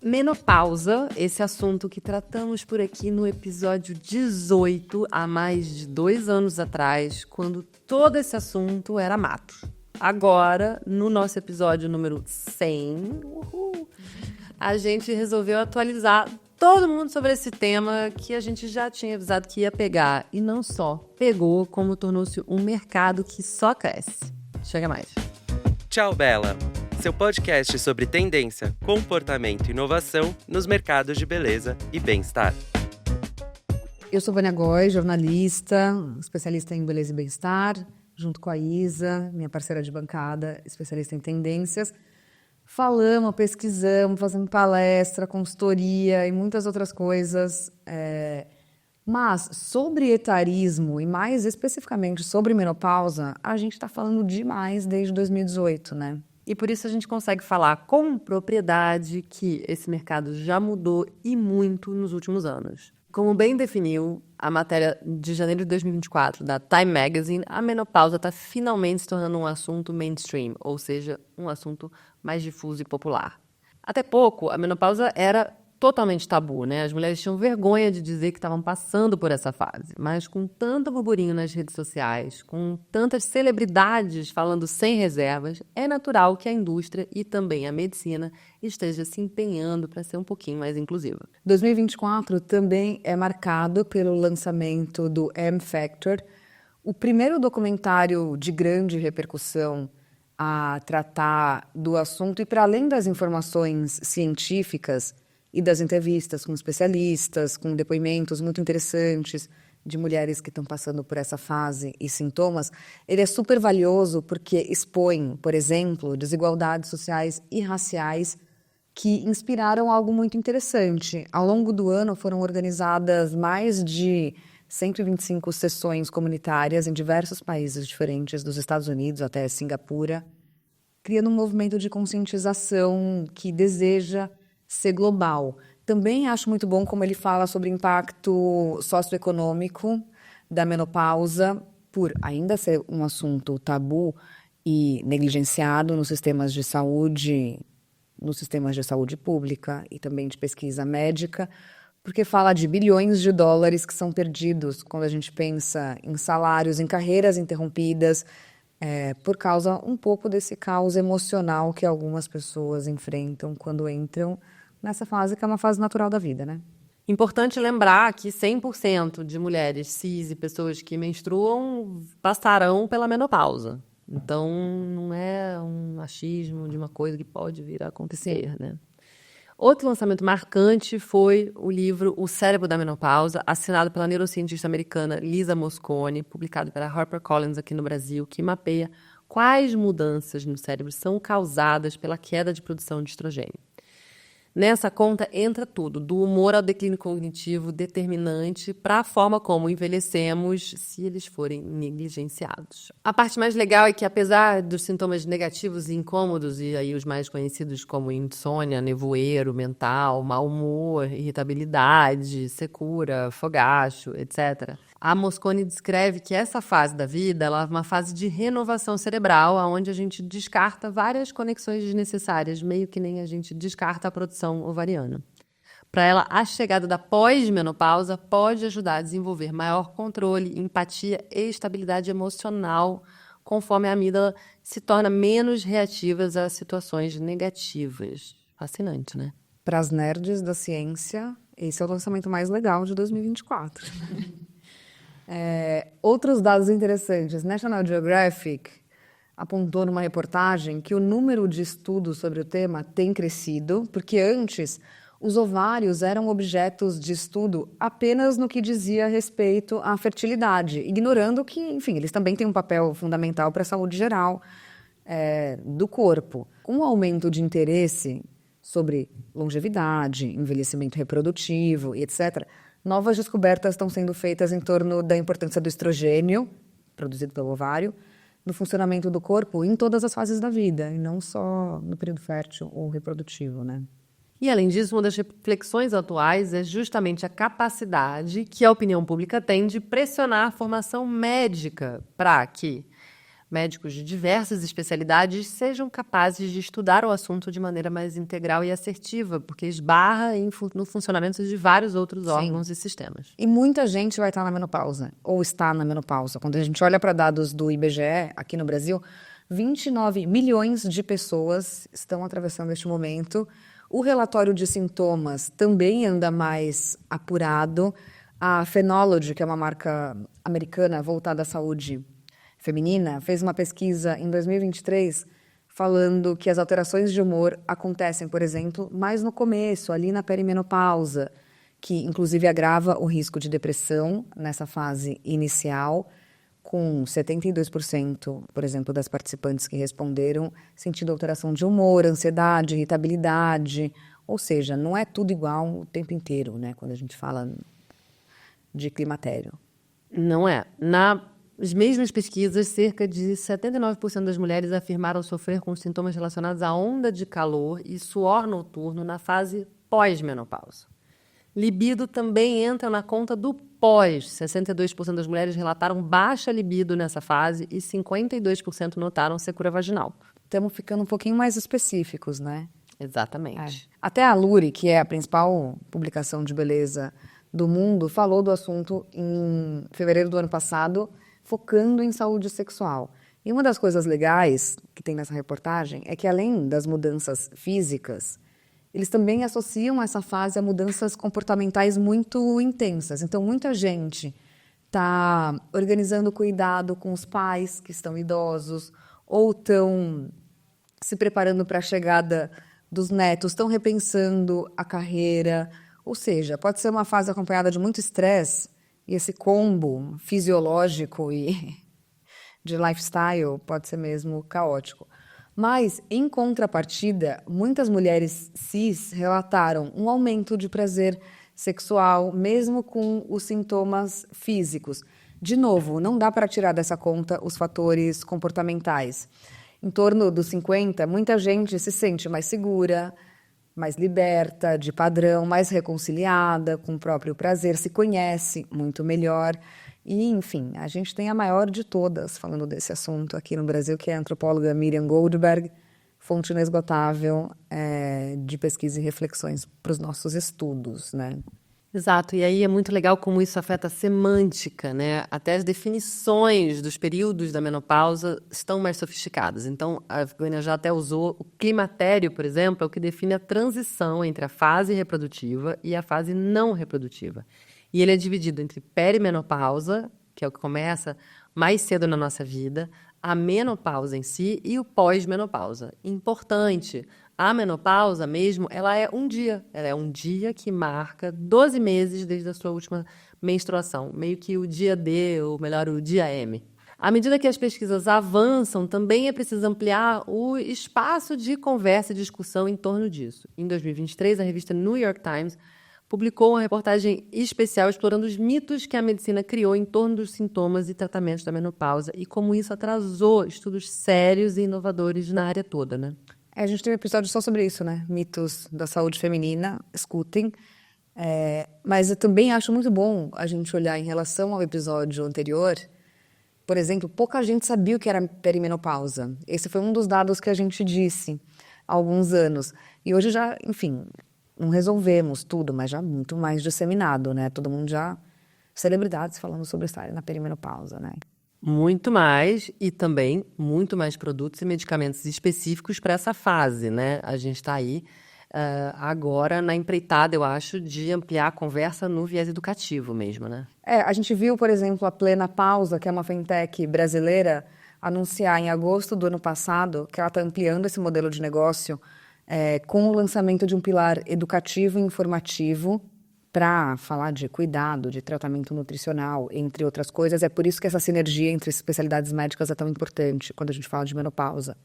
Menopausa, esse assunto que tratamos por aqui no episódio 18, há mais de 2 anos atrás, quando todo esse assunto era mato. Agora, no nosso episódio número 100, a gente resolveu atualizar todo mundo sobre esse tema que a gente já tinha avisado que ia pegar. E não só pegou, como tornou-se um mercado que só cresce. Chega mais. Tchau, Bela! Seu podcast sobre tendência, comportamento e inovação nos mercados de beleza e bem-estar. Eu sou Vânia Góes, jornalista, especialista em beleza e bem-estar, junto com a Isa, minha parceira de bancada, especialista em tendências. Falamos, pesquisamos, fazemos palestra, consultoria e muitas outras coisas. Mas sobre etarismo e mais especificamente sobre menopausa, a gente está falando demais desde 2018, né? E por isso a gente consegue falar com propriedade que esse mercado já mudou e muito nos últimos anos. Como bem definiu a matéria de janeiro de 2024 da Time Magazine, a menopausa está finalmente se tornando um assunto mainstream, ou seja, um assunto mais difuso e popular. Até pouco, a menopausa era totalmente tabu, né? As mulheres tinham vergonha de dizer que estavam passando por essa fase. Mas com tanto burburinho nas redes sociais, com tantas celebridades falando sem reservas, é natural que a indústria e também a medicina esteja se empenhando para ser um pouquinho mais inclusiva. 2024 também é marcado pelo lançamento do M Factor, o primeiro documentário de grande repercussão a tratar do assunto e para além das informações científicas e das entrevistas com especialistas, com depoimentos muito interessantes de mulheres que estão passando por essa fase e sintomas, ele é super valioso porque expõe, por exemplo, desigualdades sociais e raciais que inspiraram algo muito interessante. Ao longo do ano foram organizadas mais de 125 sessões comunitárias em diversos países diferentes, dos Estados Unidos até Singapura, criando um movimento de conscientização que deseja ser global. Também acho muito bom como ele fala sobre o impacto socioeconômico da menopausa, por ainda ser um assunto tabu e negligenciado nos sistemas de saúde pública e também de pesquisa médica, porque fala de bilhões de dólares que são perdidos quando a gente pensa em salários, em carreiras interrompidas, por causa um pouco desse caos emocional que algumas pessoas enfrentam quando entram nessa fase que é uma fase natural da vida, né? Importante lembrar que 100% de mulheres cis e pessoas que menstruam passarão pela menopausa. Então, não é um achismo de uma coisa que pode vir a acontecer, né? Outro lançamento marcante foi o livro O Cérebro da Menopausa, assinado pela neurocientista americana Lisa Mosconi, publicado pela HarperCollins aqui no Brasil, que mapeia quais mudanças no cérebro são causadas pela queda de produção de estrogênio. Nessa conta entra tudo, do humor ao declínio cognitivo determinante para a forma como envelhecemos se eles forem negligenciados. A parte mais legal é que, apesar dos sintomas negativos e incômodos, e aí os mais conhecidos como insônia, nevoeiro mental, mau humor, irritabilidade, secura, fogacho, etc., a Mosconi descreve que essa fase da vida ela é uma fase de renovação cerebral, onde a gente descarta várias conexões desnecessárias, meio que nem a gente descarta a produção ovariana. Para ela, a chegada da pós-menopausa pode ajudar a desenvolver maior controle, empatia e estabilidade emocional, conforme a amígdala se torna menos reativa a situações negativas. Fascinante, né? Para as nerds da ciência, esse é o lançamento mais legal de 2024. Outros dados interessantes. National Geographic apontou numa reportagem que o número de estudos sobre o tema tem crescido, porque antes os ovários eram objetos de estudo apenas no que dizia respeito à fertilidade, ignorando que, enfim, eles também têm um papel fundamental para a saúde geral do corpo. Com o aumento de interesse sobre longevidade, envelhecimento reprodutivo e etc., novas descobertas estão sendo feitas em torno da importância do estrogênio, produzido pelo ovário, no funcionamento do corpo em todas as fases da vida, e não só no período fértil ou reprodutivo, né? E, além disso, uma das reflexões atuais é justamente a capacidade que a opinião pública tem de pressionar a formação médica para que médicos de diversas especialidades sejam capazes de estudar o assunto de maneira mais integral e assertiva, porque esbarra no funcionamento de vários outros órgãos e sistemas. E muita gente vai estar na menopausa, ou está na menopausa. Quando a gente olha para dados do IBGE, aqui no Brasil, 29 milhões de pessoas estão atravessando este momento. O relatório de sintomas também anda mais apurado. A Phenology, que é uma marca americana voltada à saúde feminina, fez uma pesquisa em 2023 falando que as alterações de humor acontecem, por exemplo, mais no começo, ali na perimenopausa, que inclusive agrava o risco de depressão nessa fase inicial, com 72%, por exemplo, das participantes que responderam sentindo alteração de humor, ansiedade, irritabilidade, ou seja, não é tudo igual o tempo inteiro, né, quando a gente fala de climatério. Não é. Nas mesmas pesquisas, cerca de 79% das mulheres afirmaram sofrer com sintomas relacionados à onda de calor e suor noturno na fase pós-menopausa. Libido também entra na conta do pós. 62% das mulheres relataram baixa libido nessa fase e 52% notaram secura vaginal. Estamos ficando um pouquinho mais específicos, né? Exatamente. Até a Luri, que é a principal publicação de beleza do mundo, falou do assunto em fevereiro do ano passado, focando em saúde sexual. E uma das coisas legais que tem nessa reportagem é que, além das mudanças físicas, eles também associam essa fase a mudanças comportamentais muito intensas. Então, muita gente está organizando cuidado com os pais que estão idosos ou estão se preparando para a chegada dos netos, estão repensando a carreira. Ou seja, pode ser uma fase acompanhada de muito estresse e esse combo fisiológico e de lifestyle pode ser mesmo caótico. Mas, em contrapartida, muitas mulheres cis relataram um aumento de prazer sexual, mesmo com os sintomas físicos. De novo, não dá para tirar dessa conta os fatores comportamentais. Em torno dos 50, muita gente se sente mais segura, mais liberta, de padrão, mais reconciliada com o próprio prazer, se conhece muito melhor. E, enfim, a gente tem a maior de todas falando desse assunto aqui no Brasil, que é a antropóloga Miriam Goldberg, fonte inesgotável de pesquisa e reflexões para os nossos estudos, né? Exato, e aí é muito legal como isso afeta a semântica, né? Até as definições dos períodos da menopausa estão mais sofisticadas. Então, a Goiânia já até usou o climatério, por exemplo, é o que define a transição entre a fase reprodutiva e a fase não reprodutiva. E ele é dividido entre perimenopausa, que é o que começa mais cedo na nossa vida, a menopausa em si e o pós-menopausa. Importante, a menopausa mesmo, ela é um dia. Ela é um dia que marca 12 meses desde a sua última menstruação. Meio que o dia D, ou melhor, o dia M. À medida que as pesquisas avançam, também é preciso ampliar o espaço de conversa e discussão em torno disso. Em 2023, a revista New York Times publicou uma reportagem especial explorando os mitos que a medicina criou em torno dos sintomas e tratamentos da menopausa e como isso atrasou estudos sérios e inovadores na área toda, né? A gente tem um episódio só sobre isso, né? Mitos da saúde feminina, escutem. Mas eu também acho muito bom a gente olhar em relação ao episódio anterior. Por exemplo, pouca gente sabia o que era perimenopausa. Esse foi um dos dados que a gente disse há alguns anos. E hoje já, enfim, não resolvemos tudo, mas já muito mais disseminado, né? Todo mundo já... Celebridades falando sobre estarem na perimenopausa, né? Muito mais, e também muito mais produtos e medicamentos específicos para essa fase, né? A gente está aí agora na empreitada, eu acho, de ampliar a conversa no viés educativo mesmo, né? A gente viu, por exemplo, a Plena Pausa, que é uma fintech brasileira, anunciar em agosto do ano passado que ela está ampliando esse modelo de negócio com o lançamento de um pilar educativo e informativo para falar de cuidado, de tratamento nutricional, entre outras coisas. É por isso que essa sinergia entre especialidades médicas é tão importante quando a gente fala de menopausa.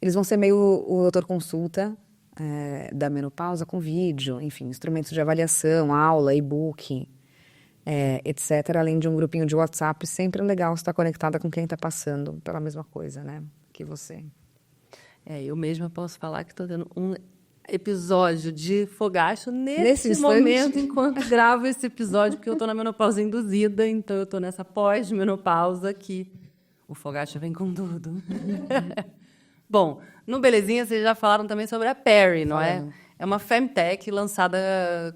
Eles vão ser meio o doutor consulta da menopausa com vídeo, enfim, instrumentos de avaliação, aula, e-book, etc. Além de um grupinho de WhatsApp, sempre é legal estar conectada com quem está passando pela mesma coisa, né, que você. Eu mesma posso falar que estou tendo um episódio de fogacho nesse momento, enquanto gravo esse episódio, porque eu estou na menopausa induzida, então eu estou nessa pós-menopausa que O Fogaça vem com tudo. Bom, no Belezinha vocês já falaram também sobre a Perry, não é? É uma femtech lançada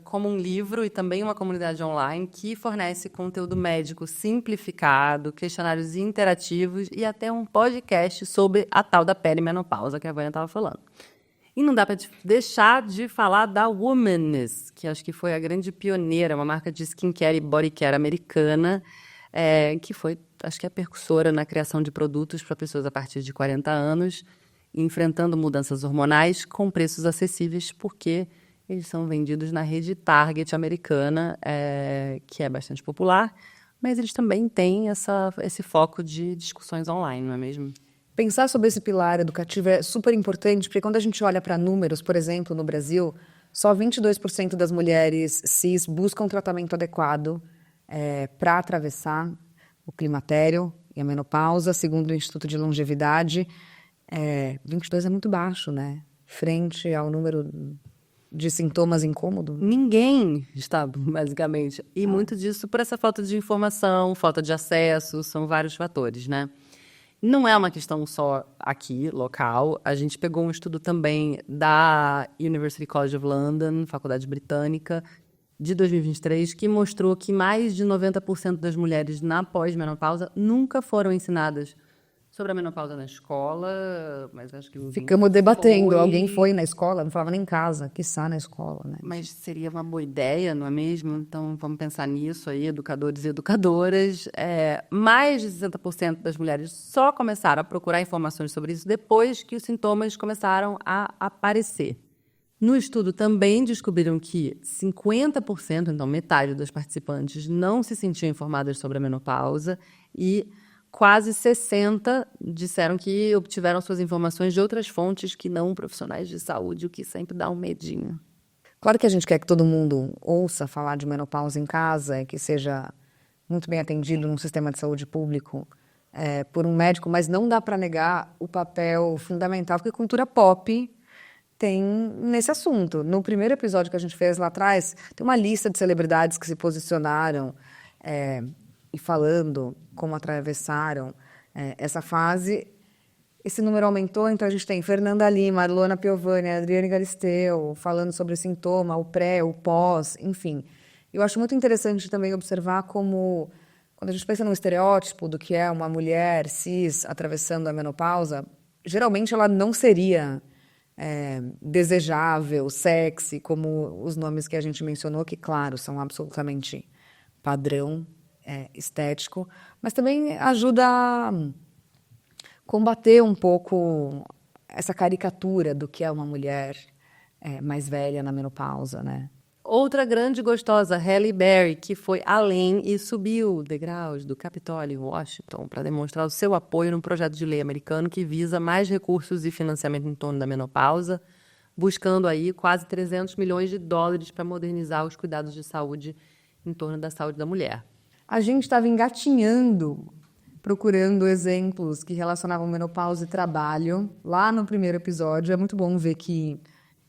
como um livro e também uma comunidade online que fornece conteúdo médico simplificado, questionários interativos e até um podcast sobre a tal da perimenopausa que a Vânia estava falando. E não dá para deixar de falar da Womaness, que acho que foi a grande pioneira, uma marca de skincare e bodycare americana, que foi, acho que, a precursora na criação de produtos para pessoas a partir de 40 anos, enfrentando mudanças hormonais com preços acessíveis, porque eles são vendidos na rede Target americana, que é bastante popular, mas eles também têm esse foco de discussões online, não é mesmo? Pensar sobre esse pilar educativo é super importante, porque quando a gente olha para números, por exemplo, no Brasil, só 22% das mulheres cis buscam tratamento adequado para atravessar o climatério e a menopausa, segundo o Instituto de Longevidade. 22 é muito baixo, né? Frente ao número de sintomas incômodos. Ninguém está, basicamente. E muito disso por essa falta de informação, falta de acesso, são vários fatores, né? Não é uma questão só aqui, local. A gente pegou um estudo também da University College of London, Faculdade Britânica, de 2023, que mostrou que mais de 90% das mulheres na pós-menopausa nunca foram ensinadas sobre a menopausa na escola, mas acho que... Ficamos debatendo, alguém foi na escola, não falava nem em casa, quiçá na escola, né? Mas seria uma boa ideia, não é mesmo? Então, vamos pensar nisso aí, educadores e educadoras. Mais de 60% das mulheres só começaram a procurar informações sobre isso depois que os sintomas começaram a aparecer. No estudo também descobriram que 50%, então metade das participantes, não se sentiam informadas sobre a menopausa e quase 60% disseram que obtiveram suas informações de outras fontes que não profissionais de saúde, o que sempre dá um medinho. Claro que a gente quer que todo mundo ouça falar de menopausa em casa e que seja muito bem atendido num sistema de saúde público por um médico, mas não dá para negar o papel fundamental que a cultura pop tem nesse assunto. No primeiro episódio que a gente fez lá atrás, tem uma lista de celebridades que se posicionaram e falando como atravessaram essa fase. Esse número aumentou, então a gente tem Fernanda Lima, Luana Piovani, Adriane Galisteu, falando sobre o sintoma, o pré, o pós, enfim. Eu acho muito interessante também observar como, quando a gente pensa no estereótipo do que é uma mulher cis atravessando a menopausa, geralmente ela não seria desejável, sexy, como os nomes que a gente mencionou, que, claro, são absolutamente padrão estético, mas também ajuda a combater um pouco essa caricatura do que é uma mulher mais velha na menopausa, né? Outra grande gostosa, Halle Berry, que foi além e subiu degraus do Capitólio em Washington para demonstrar o seu apoio num projeto de lei americano que visa mais recursos e financiamento em torno da menopausa, buscando aí quase 300 milhões de dólares para modernizar os cuidados de saúde em torno da saúde da mulher. A gente estava engatinhando, procurando exemplos que relacionavam menopausa e trabalho. Lá no primeiro episódio, é muito bom ver que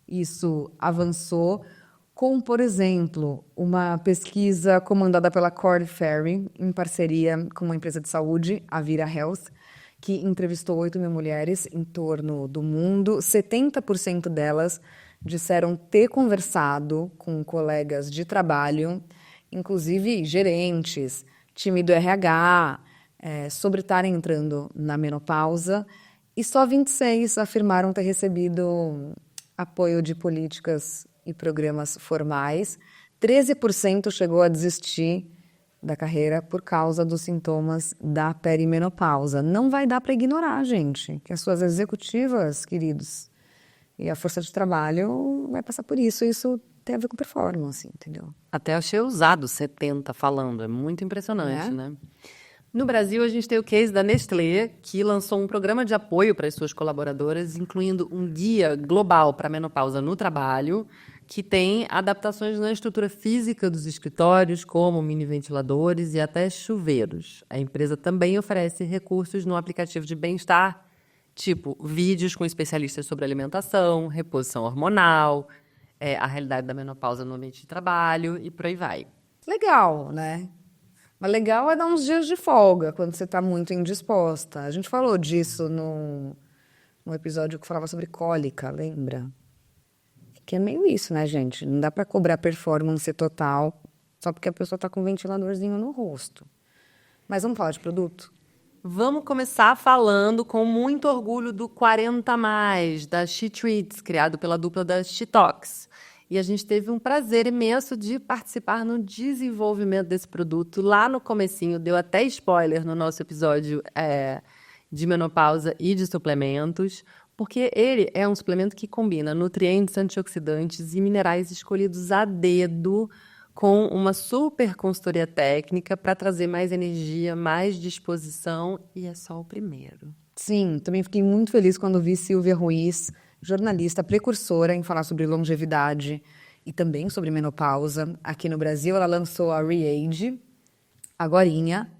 isso avançou, com, por exemplo, uma pesquisa comandada pela Korn Ferry, em parceria com uma empresa de saúde, a Vira Health, que entrevistou 8 mil mulheres em torno do mundo. 70% delas disseram ter conversado com colegas de trabalho, inclusive gerentes, time do RH, sobre estarem entrando na menopausa, e só 26 afirmaram ter recebido apoio de políticas e programas formais. 13% chegou a desistir da carreira por causa dos sintomas da perimenopausa. Não vai dar para ignorar, gente, que as suas executivas, queridos, e a força de trabalho vai passar por isso. Isso tem a ver com performance, entendeu? Até achei ousado 70 falando, é muito impressionante, né? No Brasil, a gente tem o case da Nestlé, que lançou um programa de apoio para as suas colaboradoras, incluindo um guia global para a menopausa no trabalho, que tem adaptações na estrutura física dos escritórios, como mini ventiladores e até chuveiros. A empresa também oferece recursos no aplicativo de bem-estar, tipo vídeos com especialistas sobre alimentação, reposição hormonal, a realidade da menopausa no ambiente de trabalho e por aí vai. Legal, né? Mas legal é dar uns dias de folga quando você tá muito indisposta. A gente falou disso no episódio que falava sobre cólica, lembra? Que é meio isso, né, gente? Não dá pra cobrar performance total só porque a pessoa tá com um ventiladorzinho no rosto. Mas vamos falar de produto? Vamos começar falando com muito orgulho do 40+, da She Treats, criado pela dupla da She Talks. E a gente teve um prazer imenso de participar no desenvolvimento desse produto. Lá no comecinho, deu até spoiler no nosso episódio de menopausa e de suplementos, porque ele é um suplemento que combina nutrientes, antioxidantes e minerais escolhidos a dedo, com uma super consultoria técnica para trazer mais energia, mais disposição, e é só o primeiro. Sim, também fiquei muito feliz quando vi Silvia Ruiz, jornalista precursora em falar sobre longevidade e também sobre menopausa. Aqui no Brasil, ela lançou a Re-Age, agorinha.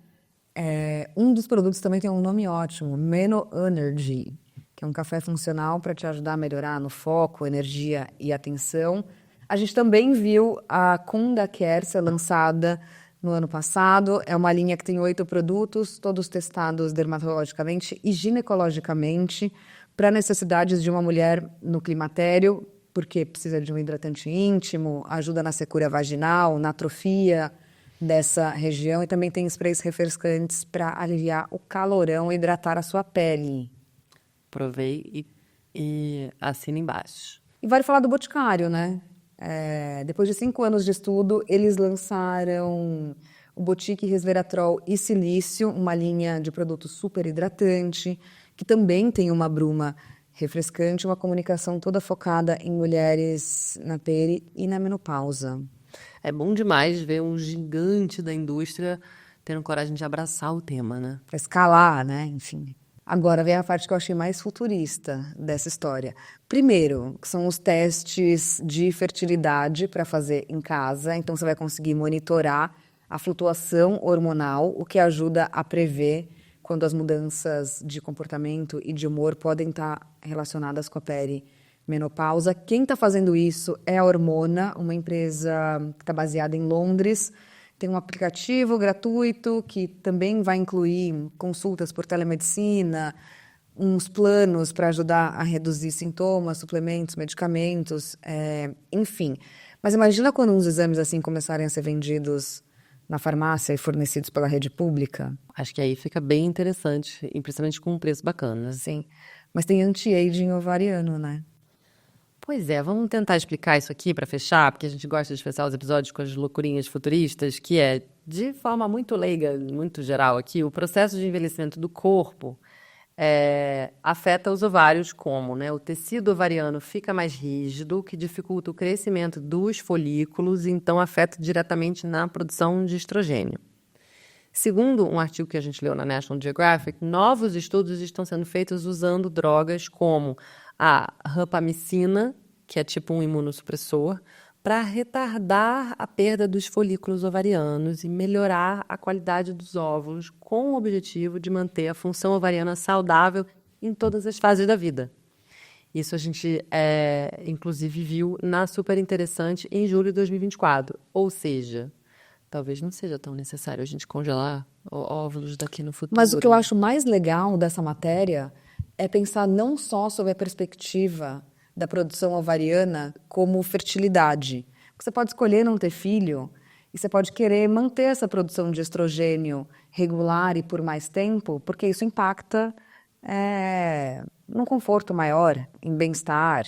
Um dos produtos também tem um nome ótimo, Meno Energy, que é um café funcional para te ajudar a melhorar no foco, energia e atenção. A gente também viu a Kunda Care ser lançada no ano passado. É uma linha que tem 8 produtos, todos testados dermatologicamente e ginecologicamente para necessidades de uma mulher no climatério, porque precisa de um hidratante íntimo, ajuda na secura vaginal, na atrofia dessa região, e também tem sprays refrescantes para aliviar o calorão e hidratar a sua pele. Provei e assina embaixo. E vale falar do Boticário, né? Depois de 5 anos de estudo, eles lançaram o Botique Resveratrol e Silício, uma linha de produto super hidratante, que também tem uma bruma refrescante, uma comunicação toda focada em mulheres na peri e na menopausa. É bom demais ver um gigante da indústria tendo coragem de abraçar o tema, né? Para escalar, né? Enfim. Agora vem a parte que eu achei mais futurista dessa história. Primeiro, são os testes de fertilidade para fazer em casa. Então, você vai conseguir monitorar a flutuação hormonal, o que ajuda a prever quando as mudanças de comportamento e de humor podem estar relacionadas com a perimenopausa. Quem está fazendo isso é a Hormona, uma empresa que está baseada em Londres. Tem um aplicativo gratuito que também vai incluir consultas por telemedicina, uns planos para ajudar a reduzir sintomas, suplementos, medicamentos, enfim. Mas imagina quando uns exames assim começarem a ser vendidos na farmácia e fornecidos pela rede pública. Acho que aí fica bem interessante, e principalmente com um preço bacana. Sim, mas tem anti-aging ovariano, né? Pois é, vamos tentar explicar isso aqui para fechar, porque a gente gosta de fechar os episódios com as loucurinhas futuristas, que é, de forma muito leiga, muito geral aqui, o processo de envelhecimento do corpo afeta os ovários como, né? O tecido ovariano fica mais rígido, que dificulta o crescimento dos folículos e então afeta diretamente na produção de estrogênio. Segundo um artigo que a gente leu na National Geographic, novos estudos estão sendo feitos usando drogas como a rapamicina, que é tipo um imunossupressor, para retardar a perda dos folículos ovarianos e melhorar a qualidade dos óvulos, com o objetivo de manter a função ovariana saudável em todas as fases da vida. Isso a gente, inclusive, viu na Super Interessante em julho de 2024. Ou seja, talvez não seja tão necessário a gente congelar óvulos daqui no futuro. Mas o que eu acho mais legal dessa matéria é pensar não só sobre a perspectiva da produção ovariana como fertilidade. Você pode escolher não ter filho e você pode querer manter essa produção de estrogênio regular e por mais tempo, porque isso impacta num conforto maior, em bem-estar,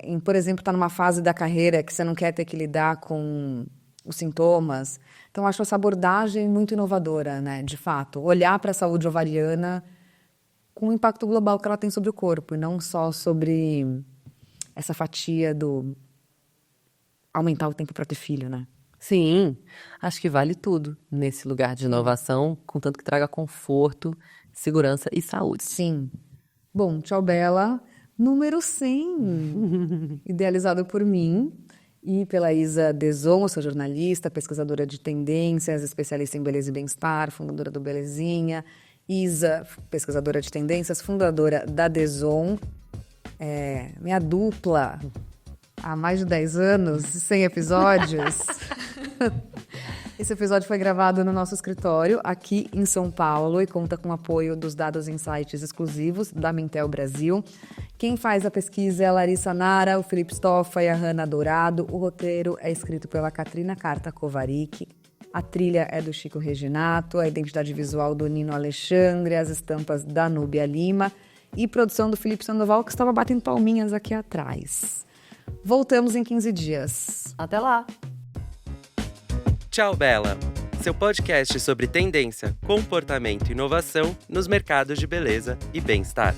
em, por exemplo, estar numa fase da carreira que você não quer ter que lidar com os sintomas. Então, acho essa abordagem muito inovadora, né? De fato, olhar para a saúde ovariana com o impacto global que ela tem sobre o corpo, e não só sobre essa fatia do aumentar o tempo para ter filho, né? Sim, acho que vale tudo nesse lugar de inovação, contanto que traga conforto, segurança e saúde. Sim. Bom, Tchau Bela, número 100, idealizado por mim e pela Isa Deson. Eu sou jornalista, pesquisadora de tendências, especialista em beleza e bem-estar, fundadora do Belezinha. Isa, pesquisadora de tendências, fundadora da Deson, minha dupla há mais de 10 anos, 100 episódios. Esse episódio foi gravado no nosso escritório aqui em São Paulo e conta com o apoio dos Dados Insights exclusivos da Mintel Brasil. Quem faz a pesquisa é a Larissa Nara, o Felipe Stoffa e a Hanna Dourado. O roteiro é escrito pela Katrina Carta Kovarik. A trilha é do Chico Reginato, a identidade visual do Nino Alexandre, as estampas da Núbia Lima e produção do Felipe Sandoval, que estava batendo palminhas aqui atrás. Voltamos em 15 dias. Até lá! Tchau, Bela! Seu podcast sobre tendência, comportamento e inovação nos mercados de beleza e bem-estar.